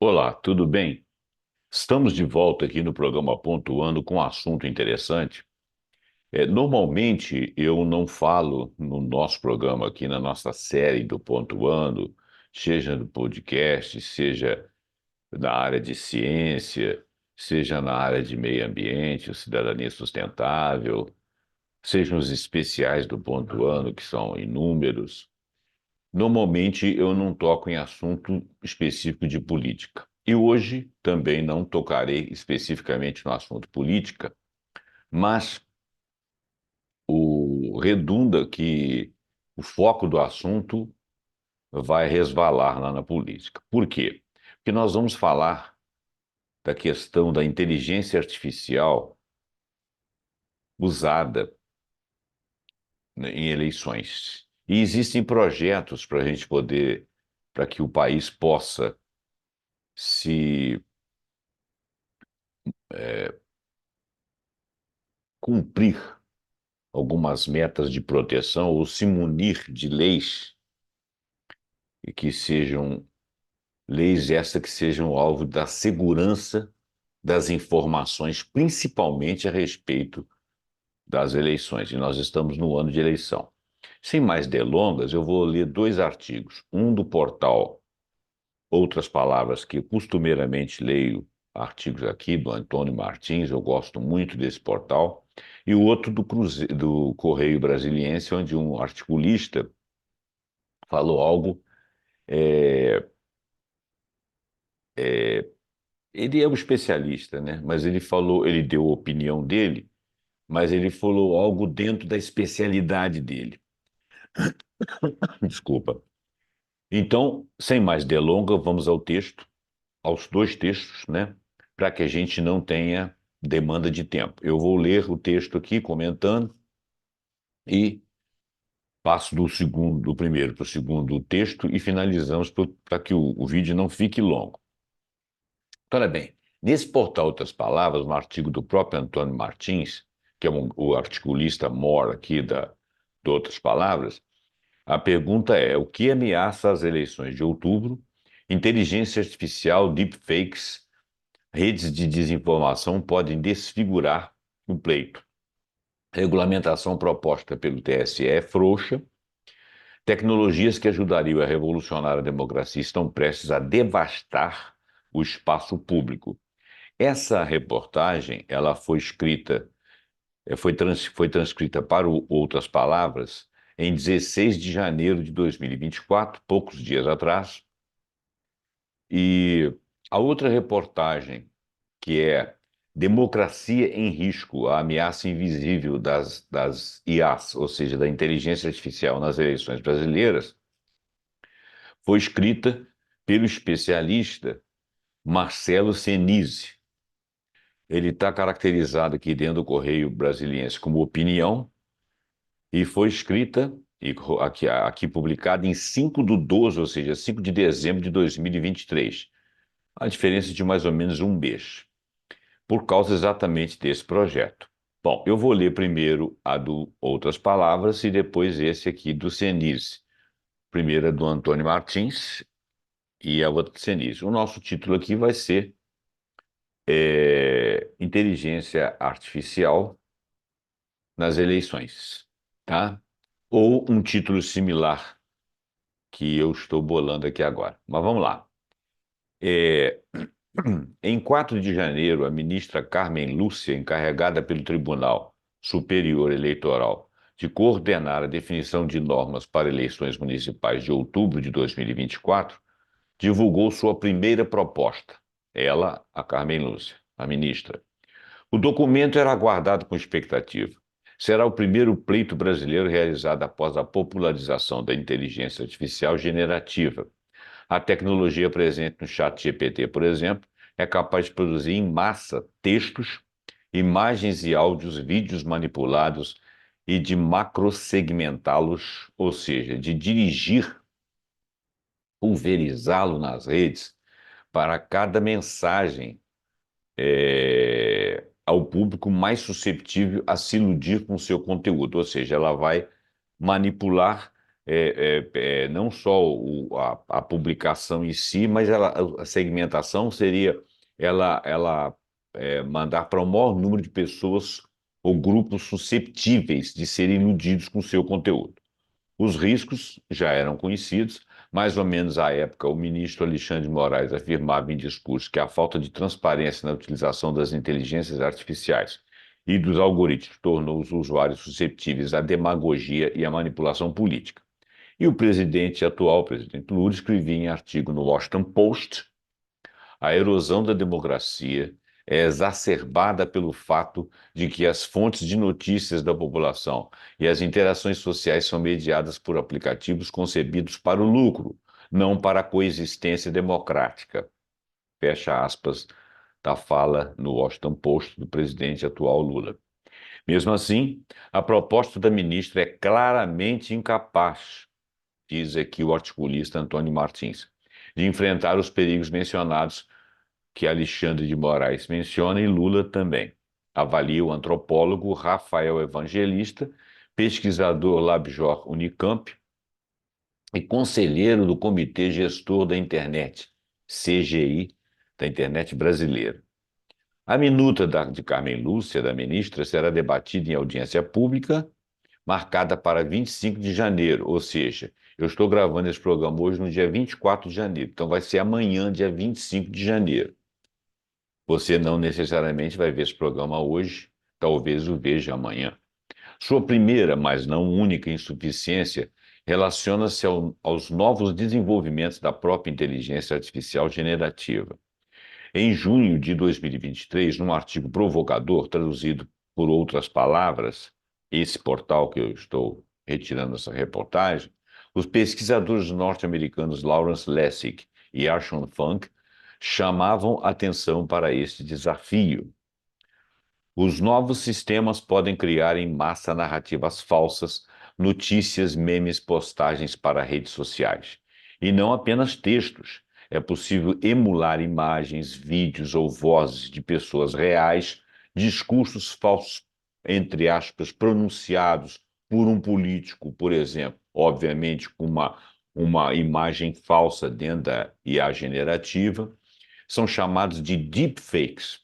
Olá, tudo bem? Estamos de volta aqui no programa Pontuando com um assunto interessante. Normalmente eu não falo no nosso programa aqui, na nossa série do Pontuando, seja no podcast, seja na área de ciência, seja na área de meio ambiente, cidadania sustentável, sejam os especiais do Pontuando, que são inúmeros. Normalmente eu não toco em assunto específico de política. E hoje também não tocarei especificamente no assunto política, mas o redunda que o foco do assunto vai resvalar lá na política. Por quê? Porque nós vamos falar da questão da inteligência artificial usada, né, em eleições. E existem projetos para a gente poder, para que o país possa se cumprir algumas metas de proteção ou se munir de leis e que sejam leis essas que sejam alvo da segurança das informações, principalmente a respeito das eleições. E nós estamos no ano de eleição. Sem mais delongas, eu vou ler dois artigos. Um do portal Outras Palavras, que costumeiramente leio artigos aqui do Antônio Martins, eu gosto muito desse portal, e o outro do Correio Brasiliense, onde um articulista falou algo. é, é, Ele é um especialista, né? Mas ele falou, ele deu a opinião dele, mas ele falou algo dentro da especialidade dele. Desculpa. Então, sem mais delongas, vamos ao texto, aos dois textos, né? Para que a gente não tenha demanda de tempo. Eu vou ler o texto aqui comentando e passo do primeiro para o segundo texto e finalizamos para que o vídeo não fique longo. Então, olha bem, nesse portal Outras Palavras, um artigo do próprio Antônio Martins, que é o articulista mor aqui de Outras Palavras, a pergunta é: o que ameaça as eleições de outubro? Inteligência artificial, deepfakes, redes de desinformação podem desfigurar o pleito. Regulamentação proposta pelo TSE é frouxa. Tecnologias que ajudariam a revolucionar a democracia estão prestes a devastar o espaço público. Essa reportagem, ela foi escrita, foi transcrita para Outras Palavras em 16 de janeiro de 2024, poucos dias atrás. E a outra reportagem, que é Democracia em Risco, a ameaça invisível das IAs, ou seja, da inteligência artificial nas eleições brasileiras, foi escrita pelo especialista Marcelo Senise. Ele está caracterizado aqui dentro do Correio Brasiliense como opinião e foi escrita e aqui publicada em 5/12, ou seja, 5 de dezembro de 2023. A diferença de mais ou menos um mês, por causa exatamente desse projeto. Bom, eu vou ler primeiro a do Outras Palavras e depois esse aqui do Senise. Primeiro é do Antônio Martins e a outra do Senise. O nosso título aqui vai ser Inteligência Artificial nas eleições, tá? Ou um título similar que eu estou bolando aqui agora. Mas vamos lá. É, Em 4 de janeiro, a ministra Carmen Lúcia, encarregada pelo Tribunal Superior Eleitoral de coordenar a definição de normas para eleições municipais de outubro de 2024, divulgou sua primeira proposta. Ela, a Carmen Lúcia, a ministra. O documento era aguardado com expectativa. Será o primeiro pleito brasileiro realizado após a popularização da inteligência artificial generativa. A tecnologia presente no chat GPT, por exemplo, é capaz de produzir em massa textos, imagens e áudios, vídeos manipulados e de macrosegmentá-los, ou seja, de dirigir, pulverizá-lo nas redes para cada mensagem ao público mais susceptível a se iludir com seu conteúdo, ou seja, ela vai manipular não só a publicação em si, mas a segmentação seria ela mandar para o maior número de pessoas ou grupos susceptíveis de serem iludidos com seu conteúdo. Os riscos já eram conhecidos, mais ou menos à época, o ministro Alexandre de Moraes afirmava em discurso que a falta de transparência na utilização das inteligências artificiais e dos algoritmos tornou os usuários susceptíveis à demagogia e à manipulação política. E o atual presidente Lula, escrevia em artigo no Washington Post: a erosão da democracia é exacerbada pelo fato de que as fontes de notícias da população e as interações sociais são mediadas por aplicativos concebidos para o lucro, não para a coexistência democrática. Fecha aspas da fala no Washington Post do presidente atual Lula. Mesmo assim, a proposta da ministra é claramente incapaz, diz aqui o articulista Antônio Martins, de enfrentar os perigos mencionados que Alexandre de Moraes menciona e Lula também. Avalia o antropólogo Rafael Evangelista, pesquisador LabJOR Unicamp e conselheiro do Comitê Gestor da Internet, CGI, da Internet Brasileira. A minuta de Carmen Lúcia, da ministra, será debatida em audiência pública, marcada para 25 de janeiro, ou seja, eu estou gravando esse programa hoje no dia 24 de janeiro, então vai ser amanhã, dia 25 de janeiro. Você não necessariamente vai ver esse programa hoje, talvez o veja amanhã. Sua primeira, mas não única insuficiência relaciona-se aos novos desenvolvimentos da própria inteligência artificial generativa. Em junho de 2023, num artigo provocador, traduzido por Outras Palavras, esse portal que eu estou retirando essa reportagem, os pesquisadores norte-americanos Lawrence Lessig e Arshon Funk chamavam atenção para este desafio. Os novos sistemas podem criar em massa narrativas falsas, notícias, memes, postagens para redes sociais. E não apenas textos. É possível emular imagens, vídeos ou vozes de pessoas reais, discursos falsos, entre aspas, pronunciados por um político, por exemplo, obviamente com uma imagem falsa dentro da IA generativa, são chamados de deepfakes,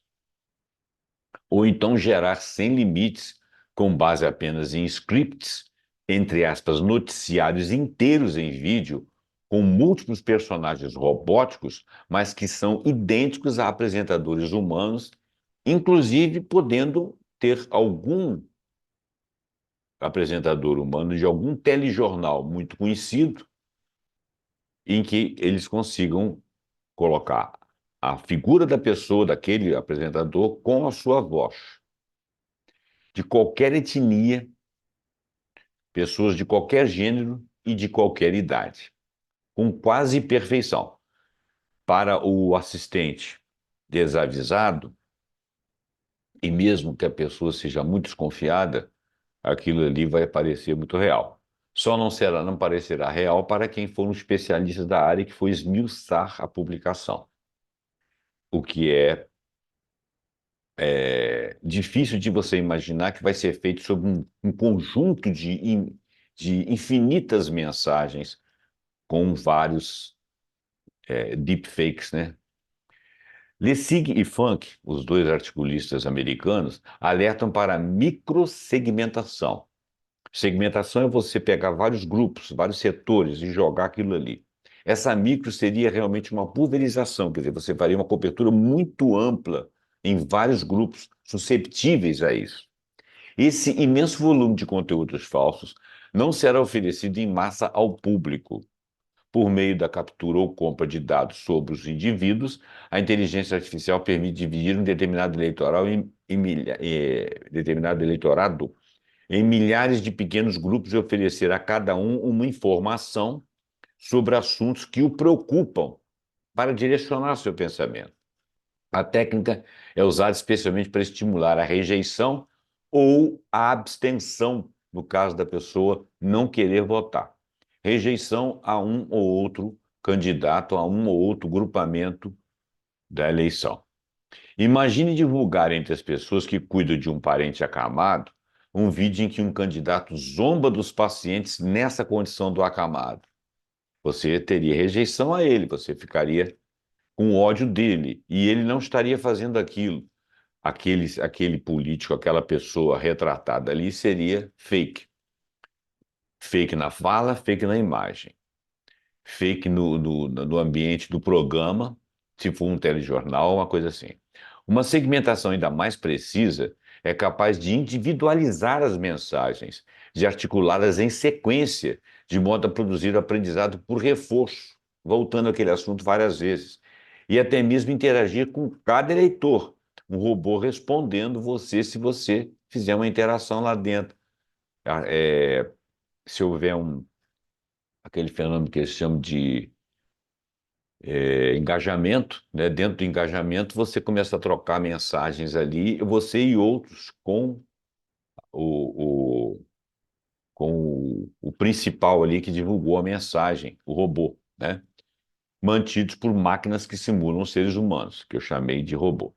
ou então gerar sem limites, com base apenas em scripts, entre aspas, noticiários inteiros em vídeo, com múltiplos personagens robóticos, mas que são idênticos a apresentadores humanos, inclusive podendo ter algum apresentador humano de algum telejornal muito conhecido, em que eles consigam colocar a figura da pessoa, daquele apresentador, com a sua voz. De qualquer etnia, pessoas de qualquer gênero e de qualquer idade, com quase perfeição. Para o assistente desavisado, e mesmo que a pessoa seja muito desconfiada, aquilo ali vai parecer muito real. Só não parecerá real para quem for um especialista da área que for esmiuçar a publicação. O que é difícil de você imaginar que vai ser feito sobre um conjunto de infinitas mensagens com vários deepfakes, né? Lessig e Funk, os dois articulistas americanos, alertam para a microsegmentação. Segmentação é você pegar vários grupos, vários setores e jogar aquilo ali. Essa micro seria realmente uma pulverização, quer dizer, você faria uma cobertura muito ampla em vários grupos susceptíveis a isso. Esse imenso volume de conteúdos falsos não será oferecido em massa ao público. Por meio da captura ou compra de dados sobre os indivíduos, a inteligência artificial permite dividir um determinado eleitorado em milhares de pequenos grupos e oferecer a cada um uma informação sobre assuntos que o preocupam para direcionar seu pensamento. A técnica é usada especialmente para estimular a rejeição ou a abstenção, no caso da pessoa não querer votar. Rejeição a um ou outro candidato, a um ou outro grupamento da eleição. Imagine divulgar entre as pessoas que cuidam de um parente acamado um vídeo em que um candidato zomba dos pacientes nessa condição do acamado. Você teria rejeição a ele, você ficaria com ódio dele, e ele não estaria fazendo aquilo. Aquele político, aquela pessoa retratada ali seria fake. Fake na fala, fake na imagem. Fake no ambiente do programa, se for um telejornal, uma coisa assim. Uma segmentação ainda mais precisa é capaz de individualizar as mensagens, de articulá-las em sequência, de modo a produzir o aprendizado por reforço, voltando àquele assunto várias vezes, e até mesmo interagir com cada eleitor, um robô respondendo você se você fizer uma interação lá dentro. Se houver aquele fenômeno que eles chamam de engajamento, né? Dentro do engajamento, você começa a trocar mensagens ali, você e outros, o, o, com o principal ali que divulgou a mensagem, o robô, né? Mantidos por máquinas que simulam seres humanos, que eu chamei de robô.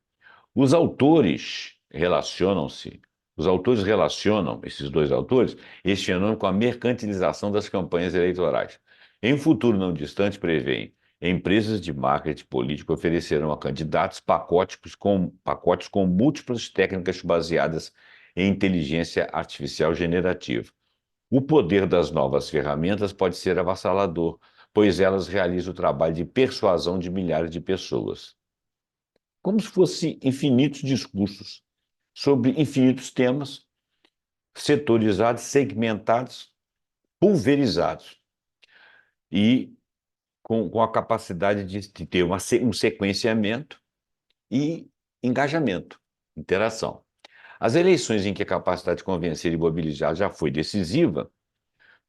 Os autores relacionam-se, os autores relacionam, esses dois autores, este fenômeno com a mercantilização das campanhas eleitorais. Em um futuro não distante, prevêem, empresas de marketing político oferecerão a candidatos pacotes com múltiplas técnicas baseadas em inteligência artificial generativa. O poder das novas ferramentas pode ser avassalador, pois elas realizam o trabalho de persuasão de milhares de pessoas. Como se fossem infinitos discursos sobre infinitos temas, setorizados, segmentados, pulverizados e com a capacidade de ter um sequenciamento e engajamento, interação. As eleições em que a capacidade de convencer e mobilizar já foi decisiva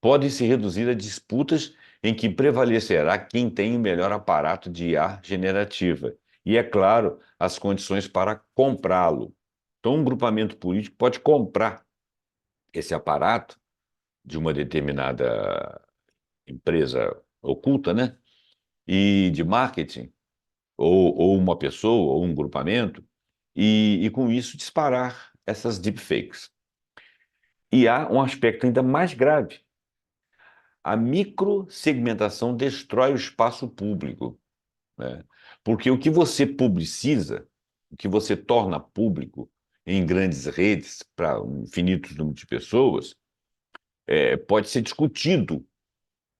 podem se reduzir a disputas em que prevalecerá quem tem o melhor aparato de IA generativa e, é claro, as condições para comprá-lo. Então, um grupamento político pode comprar esse aparato de uma determinada empresa oculta, né? E de marketing, ou uma pessoa, ou um grupamento, e com isso disparar essas deepfakes. E há um aspecto ainda mais grave. A microsegmentação destrói o espaço público, né? Porque o que você publiciza, o que você torna público em grandes redes para um infinito número de pessoas, pode ser discutido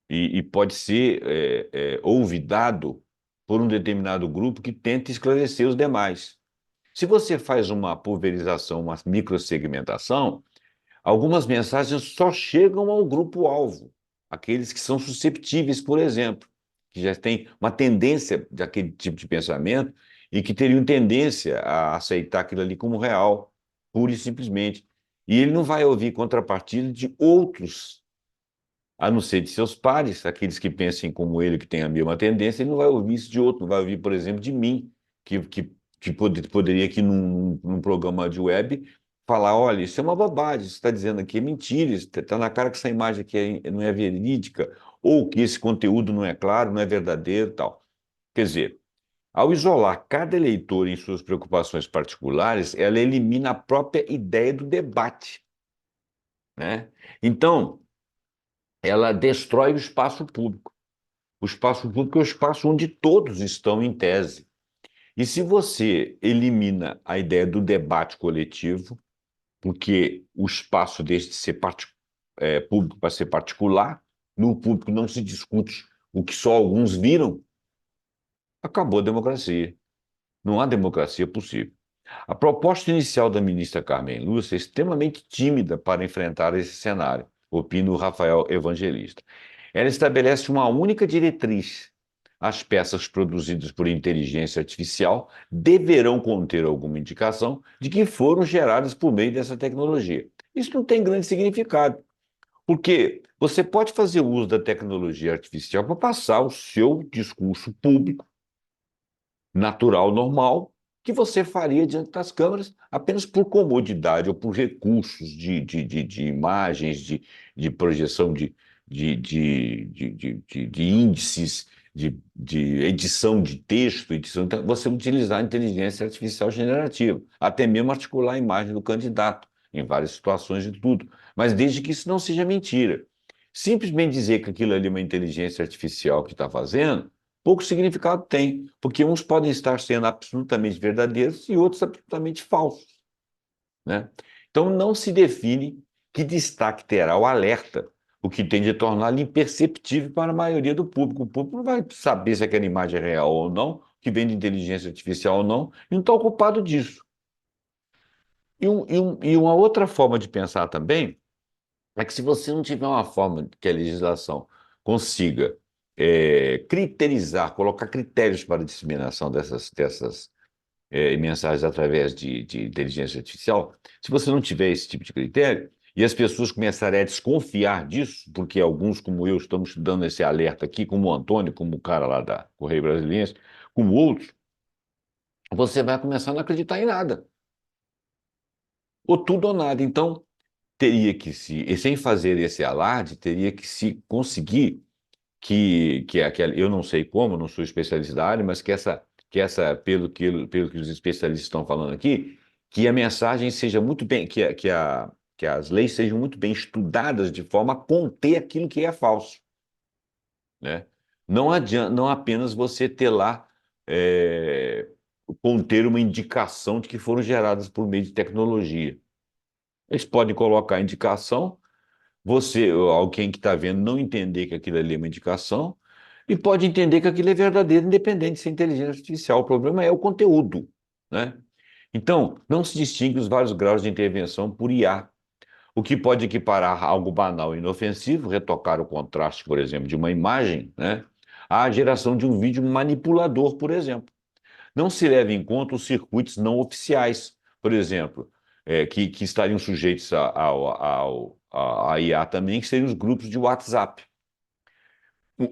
e pode ser olvidado por um determinado grupo que tenta esclarecer os demais. Se você faz uma pulverização, uma microsegmentação, algumas mensagens só chegam ao grupo-alvo, aqueles que são susceptíveis, por exemplo, que já têm uma tendência daquele tipo de pensamento e que teriam tendência a aceitar aquilo ali como real, pura e simplesmente. E ele não vai ouvir contrapartida de outros, a não ser de seus pares, aqueles que pensem como ele, que têm a mesma tendência, ele não vai ouvir isso de outro, não vai ouvir, por exemplo, de mim, que poderia aqui num programa de web falar, olha, isso é uma bobagem, isso está dizendo aqui é mentira, está na cara que essa imagem aqui não é verídica, ou que esse conteúdo não é claro, não é verdadeiro, tal. Quer dizer, ao isolar cada eleitor em suas preocupações particulares, ela elimina a própria ideia do debate, né? Então, ela destrói o espaço público. O espaço público é o espaço onde todos estão em tese. E se você elimina a ideia do debate coletivo, porque o espaço deixa de ser público para ser particular, no público não se discute o que só alguns viram, acabou a democracia. Não há democracia possível. A proposta inicial da ministra Carmen Lúcia é extremamente tímida para enfrentar esse cenário, opina o Rafael Evangelista. Ela estabelece uma única diretriz: as peças produzidas por inteligência artificial deverão conter alguma indicação de que foram geradas por meio dessa tecnologia. Isso não tem grande significado, porque você pode fazer uso da tecnologia artificial para passar o seu discurso público, natural, normal, que você faria diante das câmeras apenas por comodidade ou por recursos de imagens, de projeção de índices, de edição de texto, você utilizar a inteligência artificial generativa, até mesmo articular a imagem do candidato. em várias situações e tudo, mas desde que isso não seja mentira. Simplesmente dizer que aquilo ali é uma inteligência artificial que está fazendo, pouco significado tem, porque uns podem estar sendo absolutamente verdadeiros e outros absolutamente falsos, né? Então não se define que destaque terá o alerta, o que tende a torná-lo imperceptível para a maioria do público. O público não vai saber se aquela imagem é real ou não, que vem de inteligência artificial ou não, e não está ocupado disso. E uma outra forma de pensar também é que se você não tiver uma forma que a legislação consiga criterizar, colocar critérios para a disseminação dessas mensagens através de inteligência artificial, se você não tiver esse tipo de critério, e as pessoas começarem a desconfiar disso, porque alguns, como eu, estamos dando esse alerta aqui, como o Antônio, como o cara lá da Correio Brasiliense, como outros, você vai começar a não acreditar em nada. Ou tudo ou nada. Então, teria que se, e sem fazer esse alarde, teria que se conseguir que aquela, eu não sei como, não sou especialista da área, mas pelo que os especialistas estão falando aqui, que a mensagem seja muito bem, que as leis sejam muito bem estudadas de forma a conter aquilo que é falso, né? Não adianta, não apenas você ter lá, é, conter uma indicação de que foram geradas por meio de tecnologia. Eles podem colocar a indicação, você, alguém que está vendo, não entender que aquilo ali é uma indicação, e pode entender que aquilo é verdadeiro, independente de ser inteligência artificial. O problema é o conteúdo, né? Então, não se distingue os vários graus de intervenção por IA, o que pode equiparar algo banal e inofensivo, retocar o contraste, por exemplo, de uma imagem, né, à geração de um vídeo manipulador, por exemplo. Não se leva em conta os circuitos não oficiais, por exemplo, que estariam sujeitos à IA também, que seriam os grupos de WhatsApp.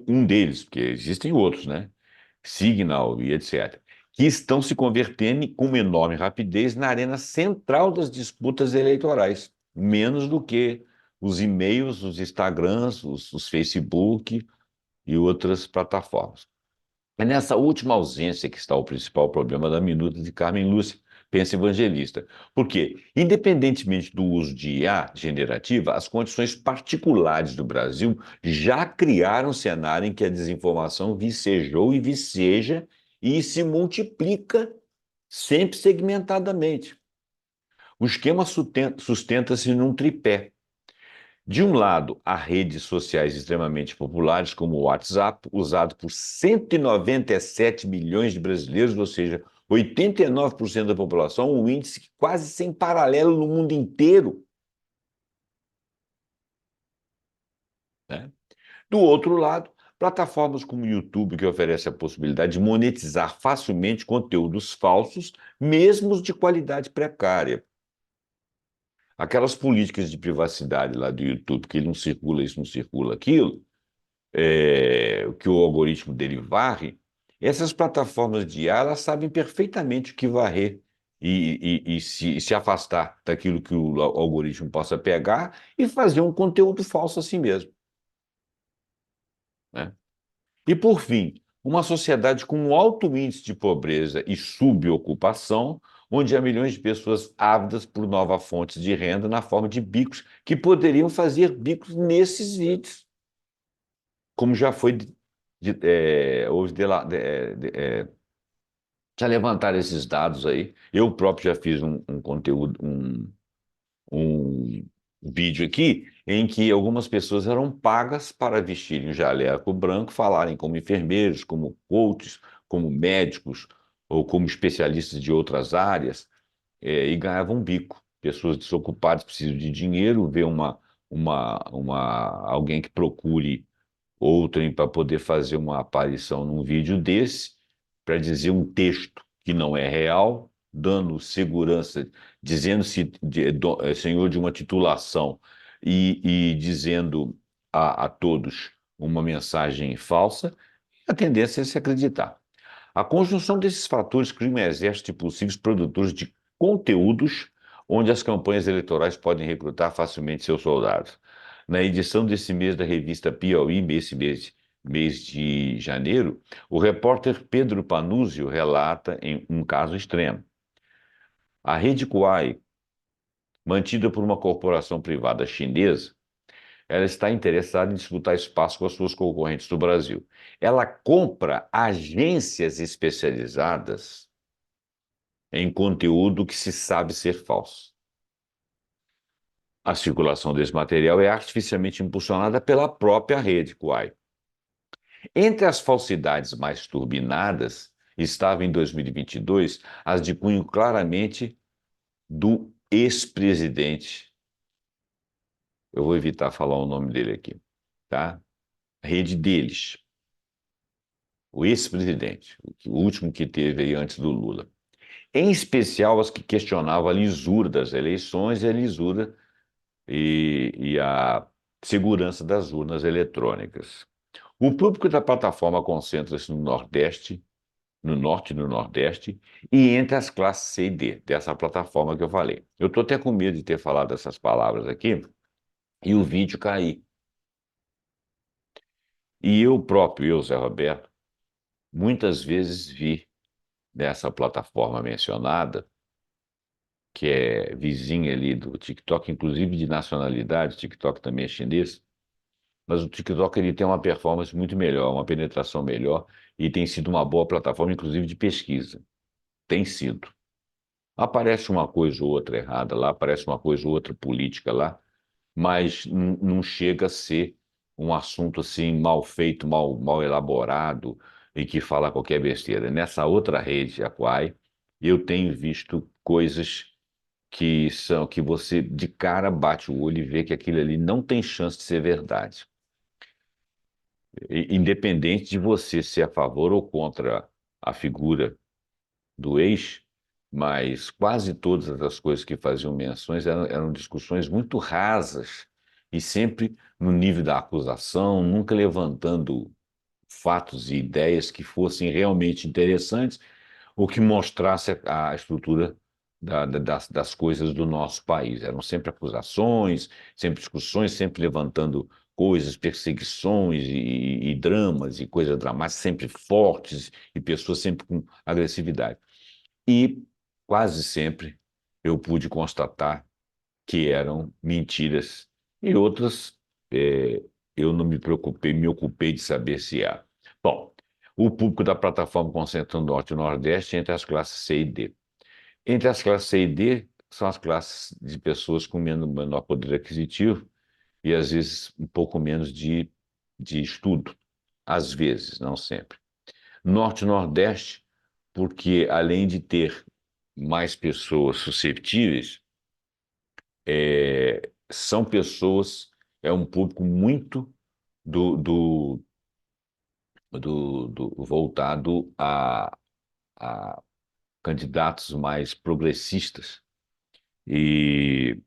Um deles, porque existem outros, né? Signal e etc., que estão se convertendo com uma enorme rapidez na arena central das disputas eleitorais, menos do que os e-mails, os Instagrams, os Facebook e outras plataformas. É nessa última ausência que está o principal problema da minuta de Carmen Lúcia, pensa evangelista. Porque, independentemente do uso de IA generativa, as condições particulares do Brasil já criaram um cenário em que a desinformação vicejou e viceja e se multiplica sempre segmentadamente. O esquema sustenta-se num tripé. De um lado, há redes sociais extremamente populares, como o WhatsApp, usado por 197 milhões de brasileiros, ou seja, 89% da população, um índice quase sem paralelo no mundo inteiro, né? Do outro lado, plataformas como o YouTube, que oferece a possibilidade de monetizar facilmente conteúdos falsos, mesmo os de qualidade precária. Aquelas políticas de privacidade lá do YouTube, que não circula isso, não circula aquilo, que o algoritmo dele varre, essas plataformas de IA, elas sabem perfeitamente o que varrer e se afastar daquilo que o algoritmo possa pegar e fazer um conteúdo falso assim mesmo, né? E, por fim, uma sociedade com um alto índice de pobreza e subocupação, onde há milhões de pessoas ávidas por novas fontes de renda na forma de bicos que poderiam fazer bicos nesses vídeos, como já foi houve já levantaram esses dados aí. Eu próprio já fiz um conteúdo, um vídeo aqui, em que algumas pessoas eram pagas para vestirem um jaleco branco, falarem como enfermeiros, como coaches, como médicos ou como especialistas de outras áreas, e ganhavam um bico. Pessoas desocupadas precisam de dinheiro, vê alguém que procure outrem para poder fazer uma aparição num vídeo desse, para dizer um texto que não é real, dando segurança, dizendo-se senhor de uma titulação e dizendo a todos uma mensagem falsa, a tendência é se acreditar. A conjunção desses fatores cria um exército de possíveis produtores de conteúdos onde as campanhas eleitorais podem recrutar facilmente seus soldados. Na edição desse mês da revista Piauí, mês de janeiro, o repórter Pedro Panúzio relata em um caso extremo. A Rede Kuai, mantida por uma corporação privada chinesa, ela está interessada em disputar espaço com as suas concorrentes do Brasil. Ela compra agências especializadas em conteúdo que se sabe ser falso. A circulação desse material é artificialmente impulsionada pela própria rede Kuai. Entre as falsidades mais turbinadas, estava em 2022 as de cunho claramente do ex-presidente. Eu vou evitar falar o nome dele aqui, tá? A rede deles, o ex-presidente, o último que teve aí antes do Lula. Em especial as que questionavam a lisura das eleições e a lisura e a segurança das urnas eletrônicas. O público da plataforma concentra-se no Nordeste, no Norte e no Nordeste, e entre as classes C e D, dessa plataforma que eu falei. Eu estou até com medo de ter falado essas palavras aqui e o vídeo cair. E eu próprio, Zé Roberto, muitas vezes vi nessa plataforma mencionada, que é vizinha ali do TikTok, inclusive de nacionalidade, o TikTok também é chinês, mas o TikTok ele tem uma performance muito melhor, uma penetração melhor e tem sido uma boa plataforma, inclusive de pesquisa. Tem sido. Aparece uma coisa ou outra errada lá, aparece uma coisa ou outra política lá, mas não chega a ser um assunto assim mal feito, mal elaborado e que fala qualquer besteira. Nessa outra rede, a Quai, eu tenho visto coisas que você de cara bate o olho e vê que aquilo ali não tem chance de ser verdade. Independente de você ser a favor ou contra a figura do ex, mas quase todas as coisas que faziam menções eram discussões muito rasas e sempre no nível da acusação, nunca levantando fatos e ideias que fossem realmente interessantes ou que mostrasse a estrutura das coisas do nosso país. Eram sempre acusações, sempre discussões, sempre levantando coisas, perseguições e dramas e coisas dramáticas sempre fortes e pessoas sempre com agressividade. E quase sempre eu pude constatar que eram mentiras e outras eu não me preocupei, me ocupei de saber se há. Bom, o público da plataforma concentra no Norte e Nordeste entre as classes C e D. Entre as classes C e D são as classes de pessoas com menor poder aquisitivo e às vezes um pouco menos de estudo, às vezes, não sempre. Norte e Nordeste, porque além de ter mais pessoas susceptíveis, são pessoas, é um público muito do, do, voltado a candidatos mais progressistas e,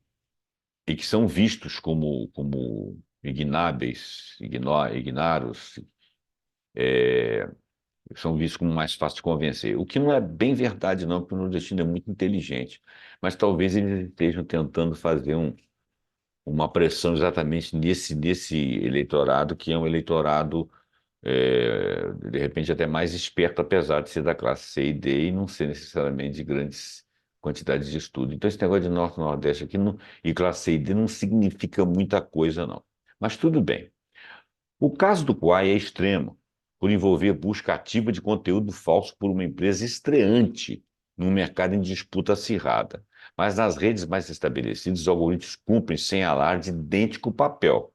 e que são vistos como ignábeis, ignaros, são vistos como mais fácil de convencer. O que não é bem verdade, não, porque o nordestino é muito inteligente. Mas talvez eles estejam tentando fazer uma pressão exatamente nesse eleitorado, que é um eleitorado, de repente, até mais esperto, apesar de ser da classe C e D e não ser necessariamente de grandes quantidades de estudo. Então, esse negócio de Norte e Nordeste aqui e classe C e D não significa muita coisa, não. Mas tudo bem. O caso do Quai é extremo, por envolver busca ativa de conteúdo falso por uma empresa estreante num mercado em disputa acirrada. Mas nas redes mais estabelecidas, os algoritmos cumprem sem alarde idêntico papel.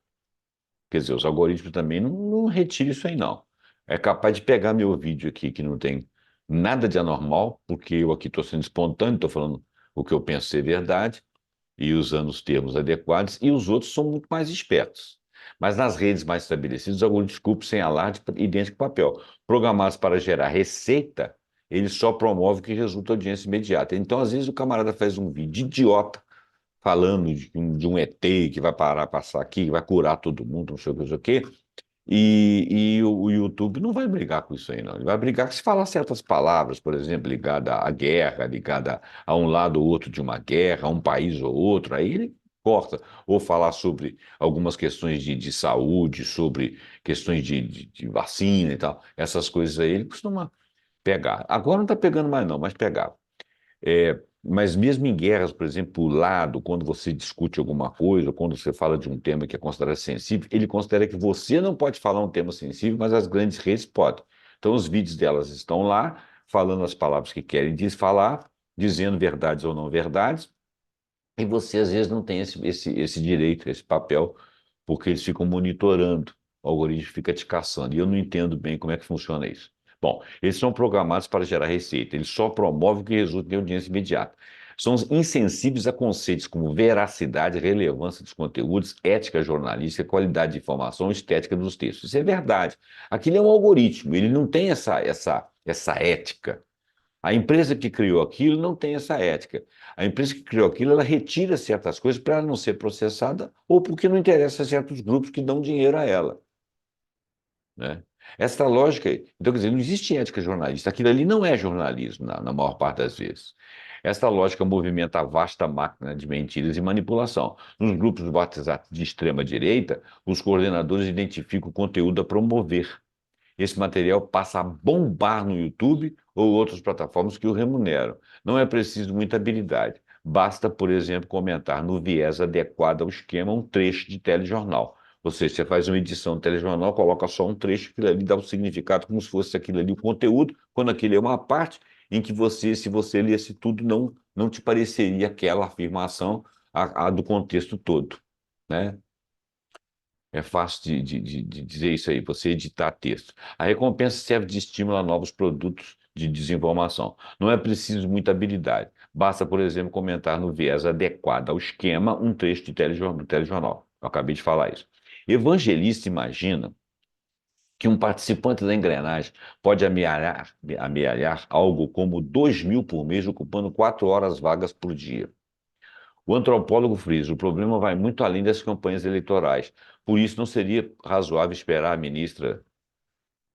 Quer dizer, os algoritmos também não retiram isso aí, não. É capaz de pegar meu vídeo aqui, que não tem nada de anormal, porque eu aqui estou sendo espontâneo, estou falando o que eu penso ser verdade, e usando os termos adequados, e os outros são muito mais espertos. Mas nas redes mais estabelecidas, os algoritmos cupom sem alarde idêntico papel. Programados para gerar receita, eles só promovem o que resulta audiência imediata. Então, às vezes, o camarada faz um vídeo idiota, falando de um ET que vai parar, passar aqui, que vai curar todo mundo, não sei o que, não sei o quê, e o YouTube não vai brigar com isso aí, não. Ele vai brigar se falar certas palavras, por exemplo, ligada à guerra, ligada a um lado ou outro de uma guerra, a um país ou outro, aí ele corta. Ou falar sobre algumas questões de saúde, sobre questões de vacina e tal. Essas coisas aí ele costuma pegar. Agora não está pegando mais, não, mas pegava. Mas mesmo em guerras, por exemplo, o lado, quando você discute alguma coisa, ou quando você fala de um tema que é considerado sensível, ele considera que você não pode falar um tema sensível, mas as grandes redes podem. Então, os vídeos delas estão lá, falando as palavras que querem falar, dizendo verdades ou não verdades, e você, às vezes, não tem esse direito, esse papel, porque eles ficam monitorando, o algoritmo fica te caçando. E eu não entendo bem como é que funciona isso. Bom, eles são programados para gerar receita, eles só promovem o que resulta em audiência imediata. São insensíveis a conceitos como veracidade, relevância dos conteúdos, ética jornalística, qualidade de informação, estética dos textos. Isso é verdade. Aquilo é um algoritmo, ele não tem essa ética. A empresa que criou aquilo não tem essa ética. A empresa que criou aquilo, ela retira certas coisas para não ser processada ou porque não interessa a certos grupos que dão dinheiro a ela, né? Essa lógica, então, quer dizer, não existe ética jornalista. Aquilo ali não é jornalismo, na maior parte das vezes. Essa lógica movimenta a vasta máquina de mentiras e manipulação. Nos grupos do WhatsApp de extrema-direita, os coordenadores identificam o conteúdo a promover. Esse material passa a bombar no YouTube ou outras plataformas que o remuneram. Não é preciso muita habilidade. Basta, por exemplo, comentar no viés adequado ao esquema um trecho de telejornal. Ou seja, você faz uma edição de telejornal, coloca só um trecho, aquilo ali dá o significado como se fosse aquilo ali o conteúdo, quando aquilo é uma parte em que você, se você lesse tudo, não te pareceria aquela afirmação a do contexto todo, né? É fácil de dizer isso aí, você editar texto. A recompensa serve de estímulo a novos produtos de desinformação. Não é preciso muita habilidade. Basta, por exemplo, comentar no viés adequado ao esquema um trecho de do telejornal. Eu acabei de falar isso. Evangelista imagina que um participante da engrenagem pode amealhar algo como 2.000 por mês, ocupando 4 horas vagas por dia. O antropólogo frisa: o problema vai muito além das campanhas eleitorais. Por isso, não seria razoável esperar a ministra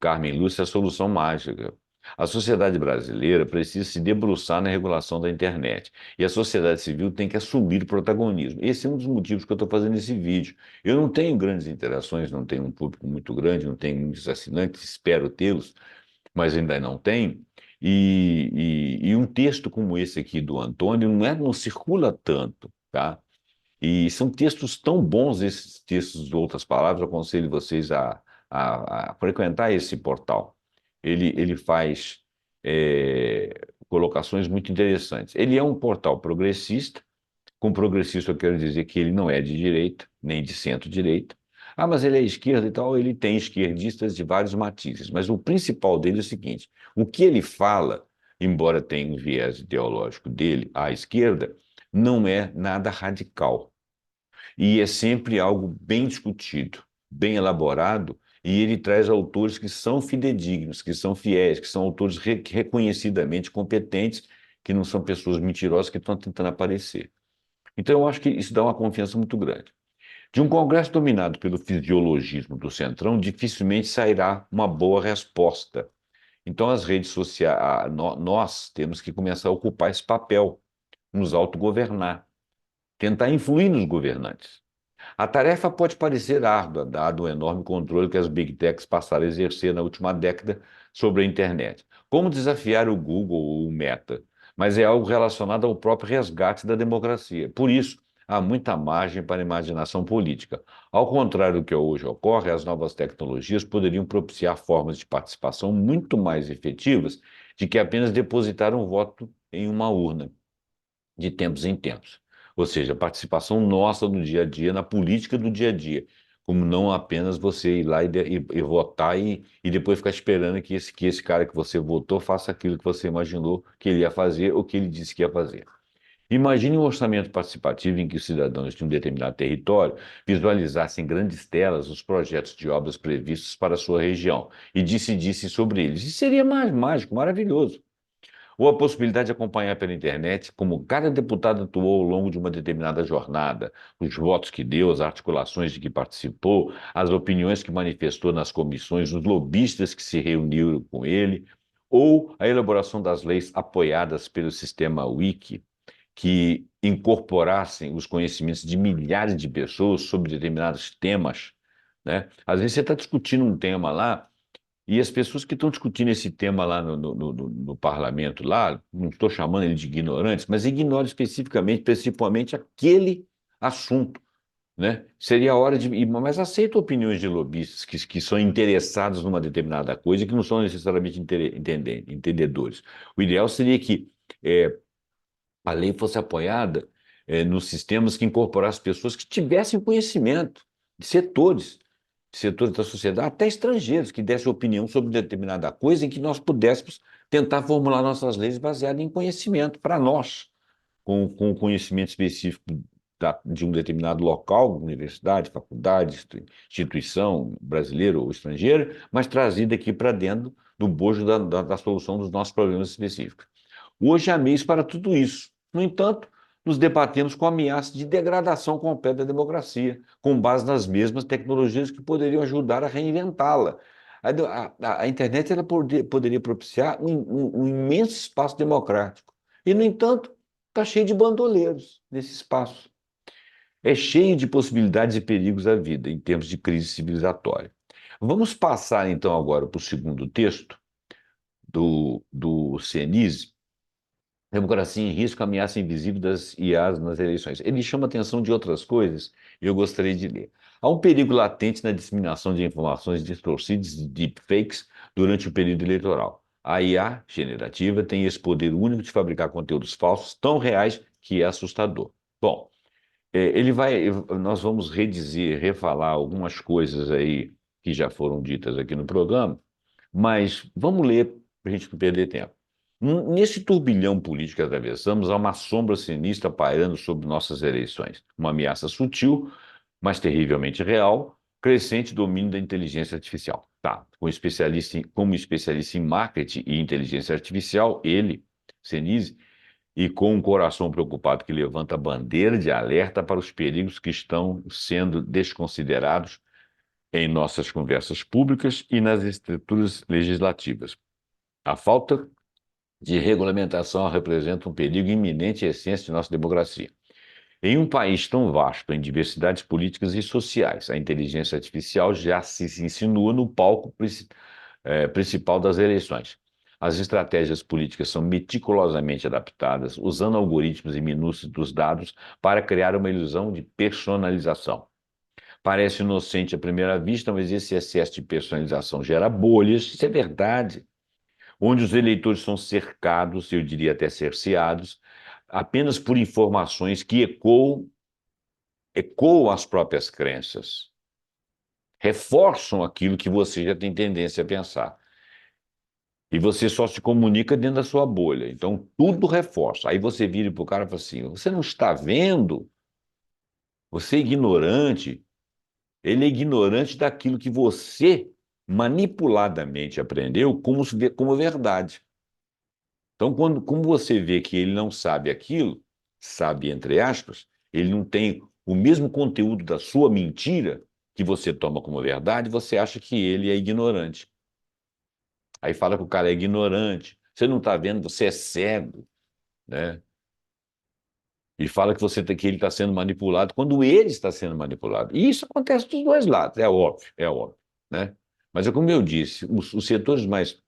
Carmen Lúcia a solução mágica. A sociedade brasileira precisa se debruçar na regulação da internet. E a sociedade civil tem que assumir o protagonismo. Esse é um dos motivos que eu estou fazendo esse vídeo. Eu não tenho grandes interações, não tenho um público muito grande, não tenho muitos assinantes, espero tê-los, mas ainda não tenho. E um texto como esse aqui do Antônio não circula tanto, tá? E são textos tão bons, esses textos de outras palavras, eu aconselho vocês a frequentar esse portal. Ele faz colocações muito interessantes. Ele é um portal progressista. Com progressista eu quero dizer que ele não é de direita, nem de centro-direita. Ah, mas ele é esquerda e tal, ele tem esquerdistas de vários matizes. Mas o principal dele é o seguinte: o que ele fala, embora tenha um viés ideológico dele à esquerda, não é nada radical. E é sempre algo bem discutido, bem elaborado, e ele traz autores que são fidedignos, que são fiéis, que são autores reconhecidamente competentes, que não são pessoas mentirosas que estão tentando aparecer. Então, eu acho que isso dá uma confiança muito grande. De um congresso dominado pelo fisiologismo do Centrão, dificilmente sairá uma boa resposta. Então, as redes sociais, nós temos que começar a ocupar esse papel, nos autogovernar, tentar influir nos governantes. A tarefa pode parecer árdua, dado o enorme controle que as Big Techs passaram a exercer na última década sobre a internet. Como desafiar o Google ou o Meta? Mas é algo relacionado ao próprio resgate da democracia. Por isso, há muita margem para a imaginação política. Ao contrário do que hoje ocorre, as novas tecnologias poderiam propiciar formas de participação muito mais efetivas de que apenas depositar um voto em uma urna de tempos em tempos. Ou seja, a participação nossa no dia a dia, na política do dia a dia, como não apenas você ir lá e votar e depois ficar esperando que esse cara que você votou faça aquilo que você imaginou que ele ia fazer ou que ele disse que ia fazer. Imagine um orçamento participativo em que os cidadãos de um determinado território visualizassem em grandes telas os projetos de obras previstos para a sua região e decidissem sobre eles. Isso seria mais mágico, maravilhoso. Ou a possibilidade de acompanhar pela internet como cada deputado atuou ao longo de uma determinada jornada, os votos que deu, as articulações de que participou, as opiniões que manifestou nas comissões, os lobistas que se reuniram com ele, ou a elaboração das leis apoiadas pelo sistema Wiki, que incorporassem os conhecimentos de milhares de pessoas sobre determinados temas, né? Às vezes você está discutindo um tema lá. E as pessoas que estão discutindo esse tema lá no parlamento, lá, não estou chamando ele de ignorantes, mas ignoram especificamente, principalmente aquele assunto, né? Seria a hora de. Mas aceito opiniões de lobistas que são interessados numa determinada coisa e que não são necessariamente entendedores. O ideal seria que a lei fosse apoiada nos sistemas que incorporassem pessoas que tivessem conhecimento de setores da sociedade, até estrangeiros, que dessem opinião sobre determinada coisa em que nós pudéssemos tentar formular nossas leis baseadas em conhecimento para nós com conhecimento específico de um determinado local, universidade, faculdade, instituição brasileira ou estrangeira, mas trazida aqui para dentro do bojo da solução dos nossos problemas específicos. Hoje há meios para tudo isso. No entanto, nos debatemos com a ameaça de degradação completa da democracia, com base nas mesmas tecnologias que poderiam ajudar a reinventá-la. A internet ela poderia propiciar um imenso espaço democrático. E, no entanto, está cheio de bandoleiros nesse espaço. É cheio de possibilidades e perigos à vida, em termos de crise civilizatória. Vamos passar, então, agora para o segundo texto do Senise, Democracia em Risco, Ameaça Invisível das IAs nas Eleições. Ele chama atenção de outras coisas e eu gostaria de ler. Há um perigo latente na disseminação de informações distorcidas e deepfakes durante o período eleitoral. A IA generativa tem esse poder único de fabricar conteúdos falsos tão reais que é assustador. Bom, nós vamos redizer, refalar algumas coisas aí que já foram ditas aqui no programa, mas vamos ler para a gente não perder tempo. Nesse turbilhão político que atravessamos, há uma sombra sinistra pairando sobre nossas eleições. Uma ameaça sutil, mas terrivelmente real, crescente domínio da inteligência artificial. Tá, como especialista em marketing e inteligência artificial, ele, Senise, e com um coração preocupado que levanta a bandeira de alerta para os perigos que estão sendo desconsiderados em nossas conversas públicas e nas estruturas legislativas. A falta de regulamentação representa um perigo iminente à essência de nossa democracia. Em um país tão vasto em diversidades políticas e sociais, a inteligência artificial já se insinua no palco principal das eleições. As estratégias políticas são meticulosamente adaptadas, usando algoritmos e minúcias dos dados para criar uma ilusão de personalização. Parece inocente à primeira vista, mas esse excesso de personalização gera bolhas, isso é verdade, onde os eleitores são cercados, eu diria até cerceados, apenas por informações que ecoam as próprias crenças, reforçam aquilo que você já tem tendência a pensar. E você só se comunica dentro da sua bolha. Então, tudo reforça. Aí você vira para o cara e fala assim: você não está vendo? Você é ignorante. Ele é ignorante daquilo que você manipuladamente aprendeu como verdade. Então, como você vê que ele não sabe aquilo, sabe entre aspas, ele não tem o mesmo conteúdo da sua mentira que você toma como verdade, você acha que ele é ignorante. Aí fala que o cara é ignorante. Você não está vendo, você é cego, né? E fala que ele está sendo manipulado quando ele está sendo manipulado. E isso acontece dos dois lados, é óbvio, né? Mas é como eu disse, os setores mais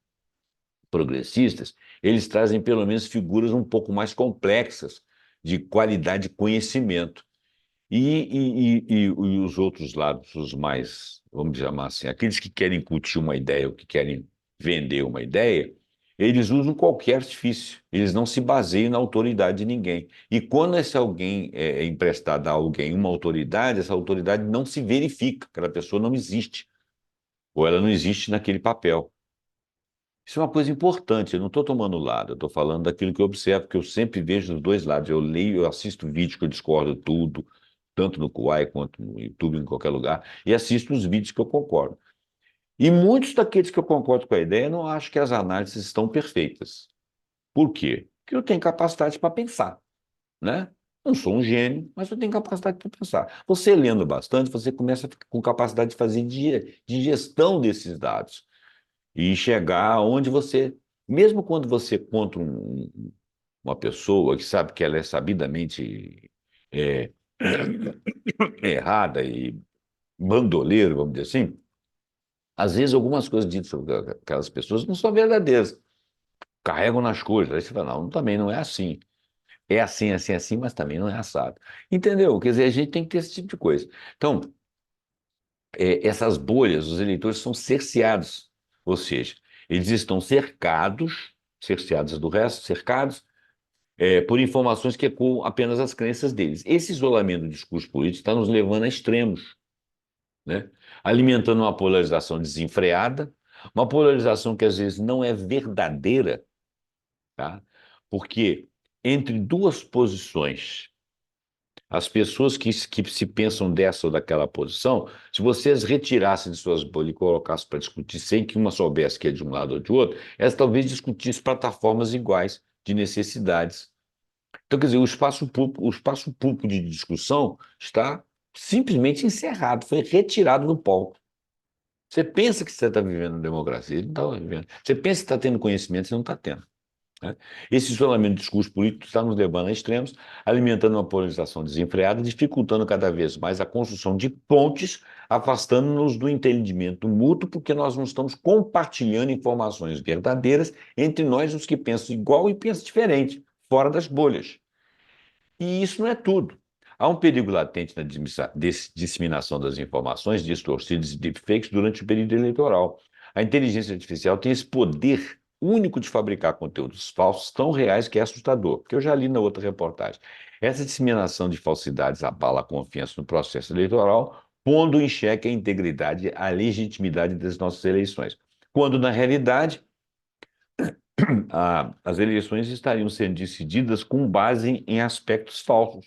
progressistas, eles trazem pelo menos figuras um pouco mais complexas de qualidade de conhecimento. E os outros lados, os mais, vamos chamar assim, aqueles que querem incutir uma ideia ou que querem vender uma ideia, eles usam qualquer artifício, eles não se baseiam na autoridade de ninguém. E quando esse alguém é emprestado a alguém uma autoridade, essa autoridade não se verifica, aquela pessoa não existe, ou ela não existe naquele papel. Isso é uma coisa importante, eu não estou tomando lado, eu estou falando daquilo que eu observo, que eu sempre vejo dos dois lados. Eu leio, eu assisto vídeos que eu discordo tudo, tanto no Kuai quanto no YouTube, em qualquer lugar, e assisto os vídeos que eu concordo. E muitos daqueles que eu concordo com a ideia, eu não acho que as análises estão perfeitas. Por quê? Porque eu tenho capacidade para pensar, né? Não sou um gênio, mas eu tenho capacidade para pensar. Você lendo bastante, você começa a ficar com capacidade de fazer digestão desses dados e chegar onde você, mesmo quando você contra uma pessoa que sabe que ela é sabidamente é, errada e bandoleiro, vamos dizer assim, Às vezes, algumas coisas ditas sobre aquelas pessoas não são verdadeiras, carregam nas coisas. Aí você fala, não, também não é assim. É assim, assim, assim, mas também não é assado. Entendeu? Quer dizer, a gente tem que ter esse tipo de coisa. Então, essas bolhas, os eleitores são cerceados, ou seja, eles estão cercados, cerceados do resto, cercados, por informações que ecoam apenas as crenças deles. Esse isolamento do discurso político está nos levando a extremos, né? Alimentando uma polarização desenfreada, uma polarização que às vezes não é verdadeira, tá? Porque entre duas posições, as pessoas que se pensam dessa ou daquela posição, se você as retirasse de suas bolhas e colocasse para discutir sem que uma soubesse que é de um lado ou de outro, elas talvez discutissem plataformas iguais de necessidades. Então, quer dizer, o espaço público de discussão está simplesmente encerrado, foi retirado do palco. Você pensa que você está vivendo democracia, ele não está vivendo. Você pensa que está tendo conhecimento, você não está tendo, né? Esse isolamento do discurso político está nos levando a extremos, alimentando uma polarização desenfreada, dificultando cada vez mais a construção de pontes, afastando-nos do entendimento mútuo, porque nós não estamos compartilhando informações verdadeiras entre nós, os que pensam igual e pensam diferente, fora das bolhas. E isso não é tudo. Há um perigo latente na disseminação das informações distorcidas e deepfakes durante o período eleitoral. A inteligência artificial tem esse poder único de fabricar conteúdos falsos tão reais que é assustador, porque eu já li na outra reportagem. Essa disseminação de falsidades abala a confiança no processo eleitoral, pondo em xeque a integridade, a legitimidade das nossas eleições. Quando, na realidade, as eleições estariam sendo decididas com base em aspectos falsos,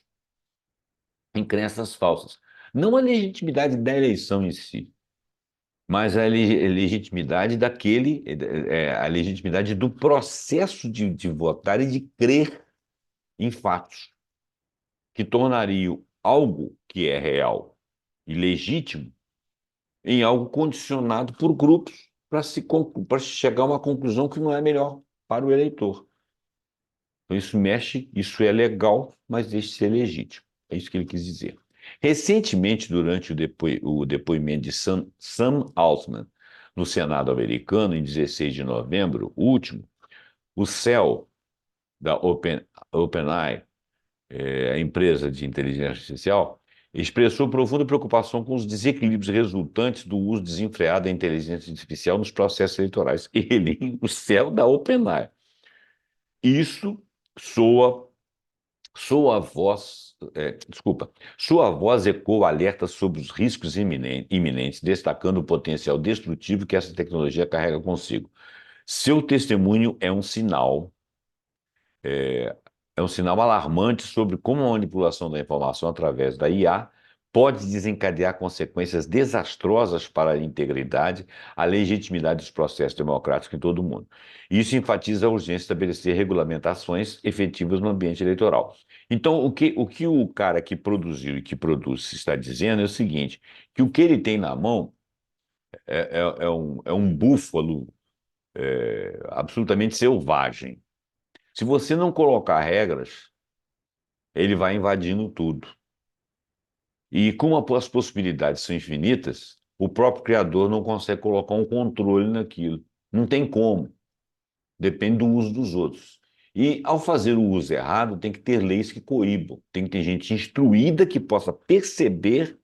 em crenças falsas. Não a legitimidade da eleição em si, mas a legitimidade daquele, a legitimidade do processo de votar e de crer em fatos, que tornariam algo que é real e legítimo em algo condicionado por grupos para chegar a uma conclusão que não é melhor para o eleitor. Então, isso mexe, isso é legal, mas deixa de ser legítimo. É isso que ele quis dizer. Recentemente, durante o depoimento de Sam Altman no Senado americano, em 16 de novembro, último, o CEO da OpenAI, a empresa de inteligência artificial, expressou profunda preocupação com os desequilíbrios resultantes do uso desenfreado da inteligência artificial nos processos eleitorais. Ele, o CEO da OpenAI. Isso soa Sua voz, desculpa, sua voz ecoa alertas sobre os riscos iminentes, destacando o potencial destrutivo que essa tecnologia carrega consigo. Seu testemunho é um sinal alarmante sobre como a manipulação da informação através da IA pode desencadear consequências desastrosas para a integridade, a legitimidade dos processos democráticos em todo o mundo. Isso enfatiza a urgência de estabelecer regulamentações efetivas no ambiente eleitoral. Então, o que o cara que produziu e que produz está dizendo é o seguinte, que o que ele tem na mão é um búfalo absolutamente selvagem. Se você não colocar regras, ele vai invadindo tudo. E como as possibilidades são infinitas, o próprio criador não consegue colocar um controle naquilo. Não tem como. Depende do uso dos outros. E ao fazer o uso errado, tem que ter leis que coíbam. Tem que ter gente instruída que possa perceber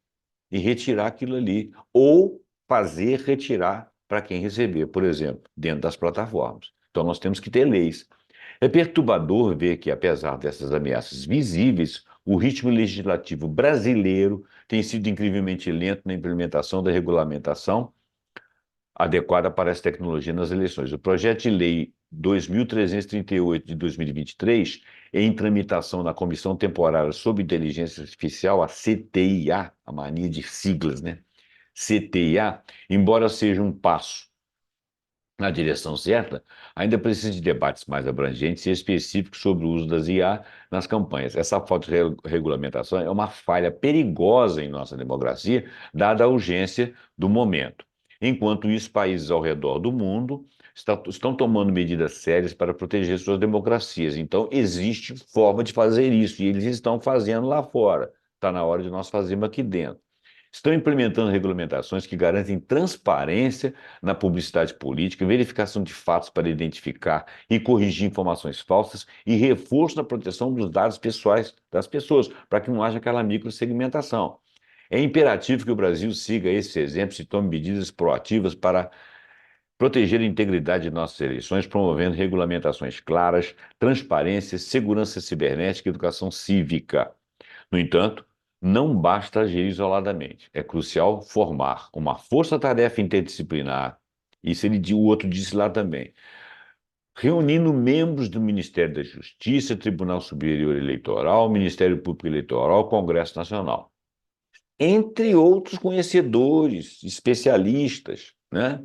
e retirar aquilo ali. Ou fazer retirar para quem receber, por exemplo, dentro das plataformas. Então nós temos que ter leis. É perturbador ver que, apesar dessas ameaças visíveis, o ritmo legislativo brasileiro tem sido incrivelmente lento na implementação da regulamentação adequada para essa tecnologia nas eleições. O projeto de lei 2.338 de 2023, em tramitação na Comissão Temporária sobre Inteligência Artificial, a CTIA, a mania de siglas, né? CTIA, embora seja um passo na direção certa, ainda precisa de debates mais abrangentes e específicos sobre o uso das IA nas campanhas. Essa falta de regulamentação é uma falha perigosa em nossa democracia, dada a urgência do momento. Enquanto isso, países ao redor do mundo estão tomando medidas sérias para proteger suas democracias. Então, existe forma de fazer isso, e eles estão fazendo lá fora. Está na hora de nós fazermos aqui dentro. estão implementando regulamentações que garantem transparência na publicidade política, verificação de fatos para identificar e corrigir informações falsas e reforço na proteção dos dados pessoais das pessoas, para que não haja aquela microsegmentação. É imperativo que o Brasil siga esses exemplos e tome medidas proativas para proteger a integridade de nossas eleições, promovendo regulamentações claras, transparência, segurança cibernética e educação cívica. No entanto, não basta agir isoladamente. É crucial formar uma força-tarefa interdisciplinar. Isso o outro disse lá também. Reunindo membros do Ministério da Justiça, Tribunal Superior Eleitoral, Ministério Público Eleitoral, Congresso Nacional, entre outros conhecedores, especialistas, né?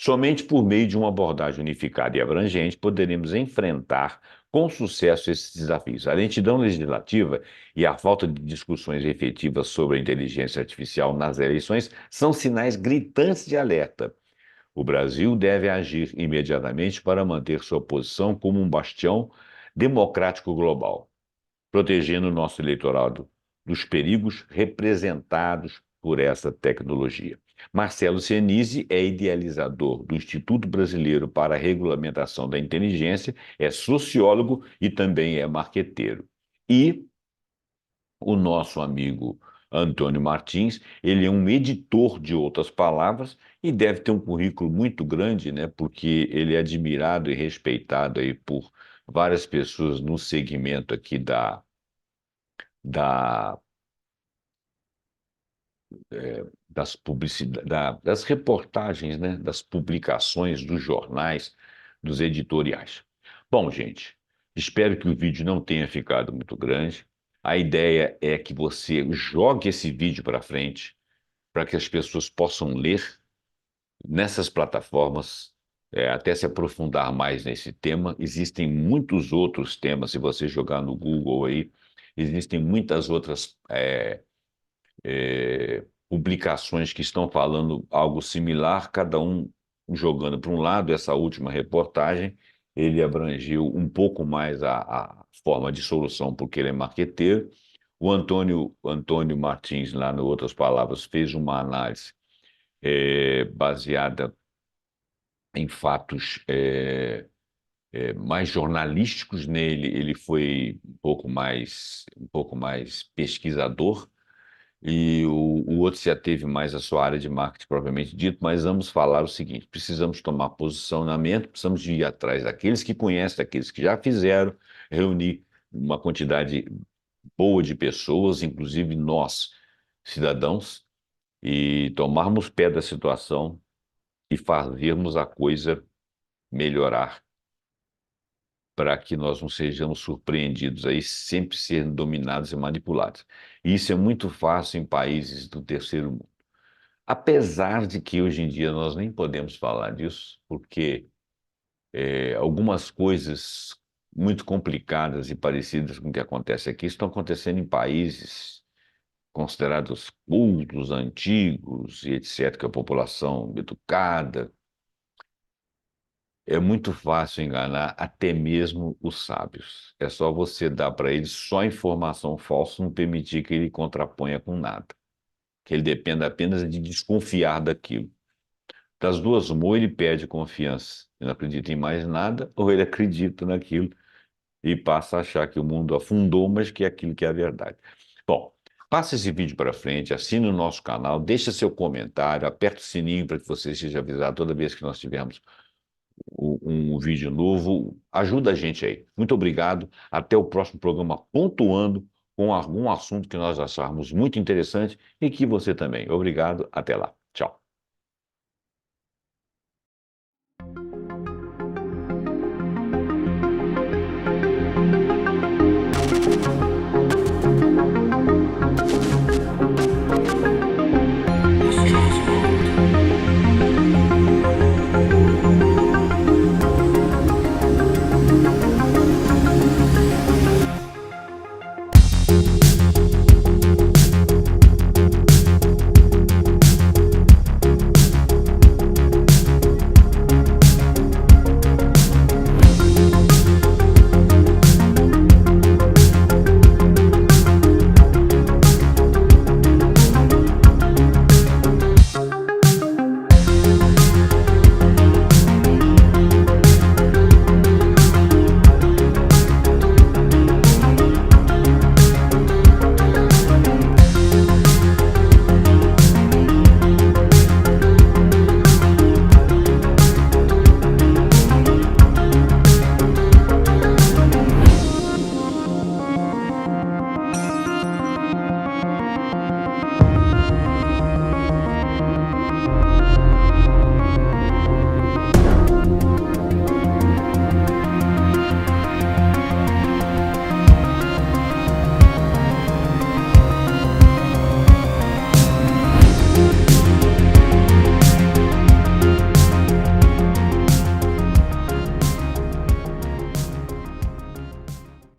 Somente por meio de uma abordagem unificada e abrangente poderemos enfrentar com sucesso esses desafios. A lentidão legislativa e a falta de discussões efetivas sobre a inteligência artificial nas eleições são sinais gritantes de alerta. O Brasil deve agir imediatamente para manter sua posição como um bastião democrático global, protegendo o nosso eleitorado dos perigos representados por essa tecnologia. Marcelo Senise é idealizador do Instituto Brasileiro para a Regulamentação da Inteligência, é sociólogo e também é marqueteiro. E o nosso amigo Antônio Martins, ele é um editor de outras palavras e deve ter um currículo muito grande, né? Porque ele é admirado e respeitado aí por várias pessoas no segmento aqui da, das reportagens, né? Das publicações, dos jornais, dos editoriais. Bom, gente, espero que o vídeo não tenha ficado muito grande. A ideia é que você jogue esse vídeo para frente, para que as pessoas possam ler nessas plataformas, até se aprofundar mais nesse tema. Existem muitos outros temas, se você jogar no Google aí, existem muitas outras publicações que estão falando algo similar, cada um jogando para um lado. Essa última reportagem, ele abrangiu um pouco mais a forma de solução, porque ele é marqueteiro. O Antônio Martins, lá no Outras Palavras, fez uma análise baseada em fatos mais jornalísticos. Nele, ele foi um pouco mais pesquisador, e o outro se ateve mais à sua área de marketing propriamente dito, mas ambos falaram o seguinte: precisamos tomar posicionamento, precisamos de ir atrás daqueles que conhecem, daqueles que já fizeram, reunir uma quantidade boa de pessoas, inclusive nós, cidadãos, e tomarmos pé da situação e fazermos a coisa melhorar, para que nós não sejamos surpreendidos aí, sempre sendo dominados e manipulados. E isso é muito fácil em países do terceiro mundo. Apesar de que hoje em dia nós nem podemos falar disso, porque algumas coisas muito complicadas e parecidas com o que acontece aqui estão acontecendo em países considerados cultos, antigos e etc., que a população educada. É muito fácil enganar até mesmo os sábios. É só você dar para eles só informação falsa, não permitir que ele contraponha com nada. Que ele dependa apenas de desconfiar daquilo. Das duas, uma, ou ele perde confiança e não acredita em mais nada, ou ele acredita naquilo e passa a achar que o mundo afundou, mas que é aquilo que é a verdade. Bom, passa esse vídeo para frente, assine o nosso canal, deixa seu comentário, aperta o sininho para que você seja avisado toda vez que nós tivermos um vídeo novo. Ajuda a gente aí. Muito obrigado. Até o próximo programa, pontuando com algum assunto que nós acharmos muito interessante e que você também. Obrigado. Até lá.